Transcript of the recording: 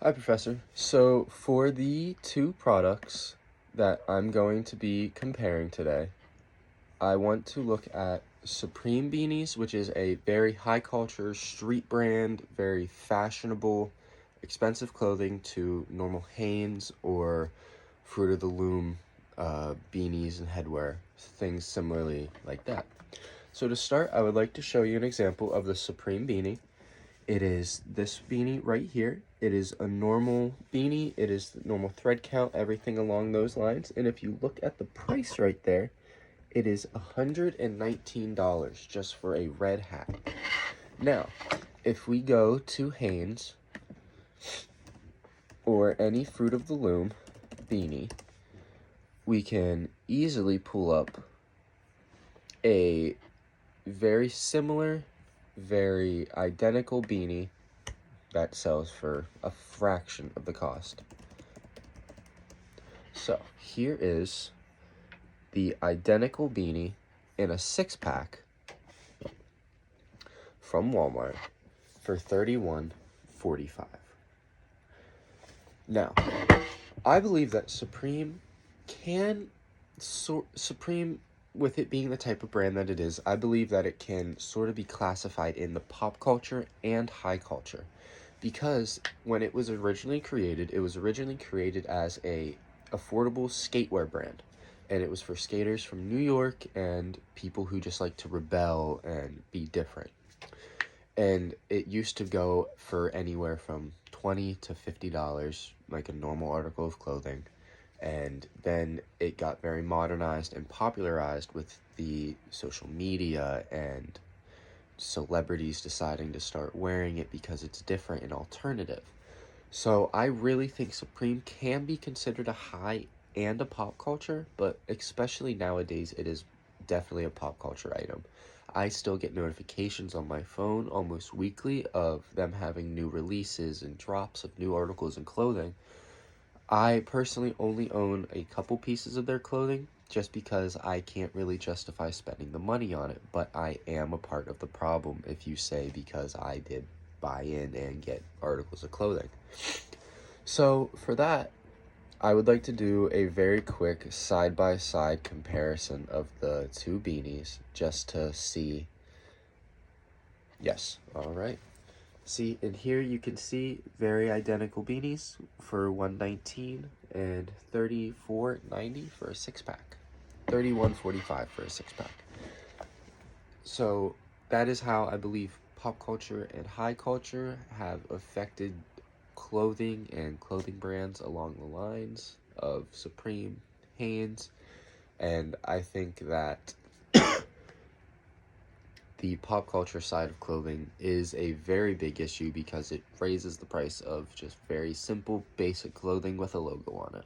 Hi, Professor. So, for the two products that I'm going to be comparing today, I want to look at Supreme Beanies, which is a very high culture street brand, very fashionable, expensive clothing, to normal Hanes or Fruit of the Loom beanies and headwear, things similarly like that. So, to start, I would like to show you an example of the Supreme Beanie. It is this beanie right here. It is a normal beanie. It is normal thread count, everything along those lines. And if you look at the price right there, it is $119 just for a red hat. Now, if we go to Hanes or any Fruit of the Loom beanie, we can easily pull up a very similar, very identical beanie that sells for a fraction of the cost. So here is the identical beanie in a 6-pack from Walmart for $31.45. Now, I believe that Supreme with it being the type of brand that it is, I believe that it can sort of be classified in the pop culture and high culture. Because when it was originally created as a affordable skatewear brand. And it was for skaters from New York and people who just like to rebel and be different. And it used to go for anywhere from $20 to $50, like a normal article of clothing. And then it got very modernized and popularized with the social media and celebrities deciding to start wearing it because it's different and alternative. So I really think Supreme can be considered a high and a pop culture, but especially nowadays, it is definitely a pop culture item. I still get notifications on my phone almost weekly of them having new releases and drops of new articles and clothing. I personally only own a couple pieces of their clothing just because I can't really justify spending the money on it, but I am a part of the problem if you say because I did buy in and get articles of clothing. So for that, I would like to do a very quick side-by-side comparison of the two beanies just to see. Yes, all right. See, and here you can see very identical beanies for $119 and $34.90 for a 6-pack. $31.45 for a 6-pack. So that is how I believe pop culture and high culture have affected clothing and clothing brands along the lines of Supreme, Hanes, and I think that the pop culture side of clothing is a very big issue because it raises the price of just very simple, basic clothing with a logo on it.